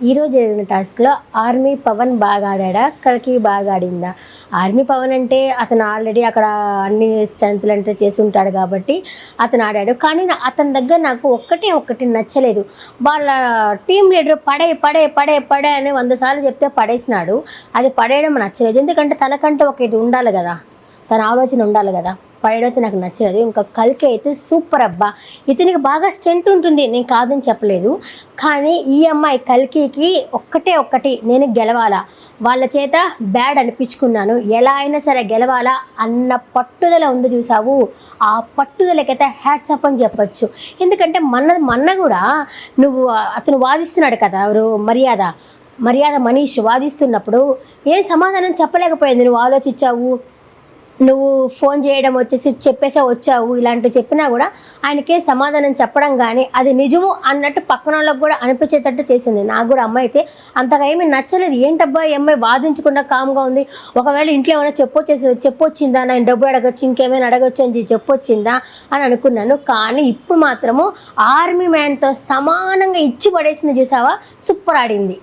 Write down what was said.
ఈరోజు జరిగిన టాస్క్లో ఆర్మీ పవన్ బాగా ఆడా, కల్కి బాగా ఆడిందా? ఆర్మీ పవన్ అంటే అతను ఆల్రెడీ అక్కడ అన్ని స్ట్రెంత్లు అంటే చేసి ఉంటాడు కాబట్టి అతను ఆడాడు. కానీ అతని దగ్గర నాకు ఒక్కటి నచ్చలేదు. వాళ్ళ టీం లీడర్ పడే పడే పడే పడే అని 100 సార్లు చెప్తే పడేసినాడు. అది పడేయడం నచ్చలేదు. ఎందుకంటే తనకంటే ఒక ఇది ఉండాలి కదా, తన ఆలోచన ఉండాలి కదా. పడేయడం నాకు నచ్చలేదు. ఇంకా కల్కి అయితే సూపర్ అబ్బా, ఇతనికి బాగా స్ట్రెంత్ ఉంటుంది, నేను కాదని చెప్పలేదు. కానీ ఈ అమ్మాయి కల్కికి ఒక్కటి నేను గెలవాలా, వాళ్ళ చేత బ్యాడ్ అనిపించుకున్నాను, ఎలా అయినా సరే గెలవాలా అన్న పట్టుదల ఉంది చూసావు. ఆ పట్టుదలకైతే హ్యాట్స్ ఆఫ్ అని చెప్పచ్చు. ఎందుకంటే మొన్న కూడా నువ్వు అతను వాదిస్తున్నాడు కదా, ఎవరు మర్యాద మనీష్ వాదిస్తున్నప్పుడు ఏ సమాధానం చెప్పలేకపోయింది. నువ్వు ఆలోచించావు, నువ్వు ఫోన్ చేయడం వచ్చేసి చెప్పేసే వచ్చావు, ఇలాంటివి చెప్పినా కూడా ఆయనకే సమాధానం చెప్పడం కానీ అది నిజము అన్నట్టు పక్కన వాళ్ళకి కూడా అనిపించేటట్టు చేసింది. నాకు కూడా అమ్మాయి అయితే అంతగా ఏమీ నచ్చలేదు. ఏంటబ్బా ఈ అమ్మాయి వాదించకుండా కామ్గా ఉంది, ఒకవేళ ఇంట్లో ఏమైనా చెప్పొచ్చిందా, నేను డబ్బులు అడగచ్చు, ఇంకేమైనా అడగచ్చు అని చెప్పొచ్చిందా అని అనుకున్నాను. కానీ ఇప్పుడు మాత్రము ఆర్మీ మ్యాన్తో సమానంగా ఇచ్చి పడేసింది చూసావా, సూపర్ ఆడింది.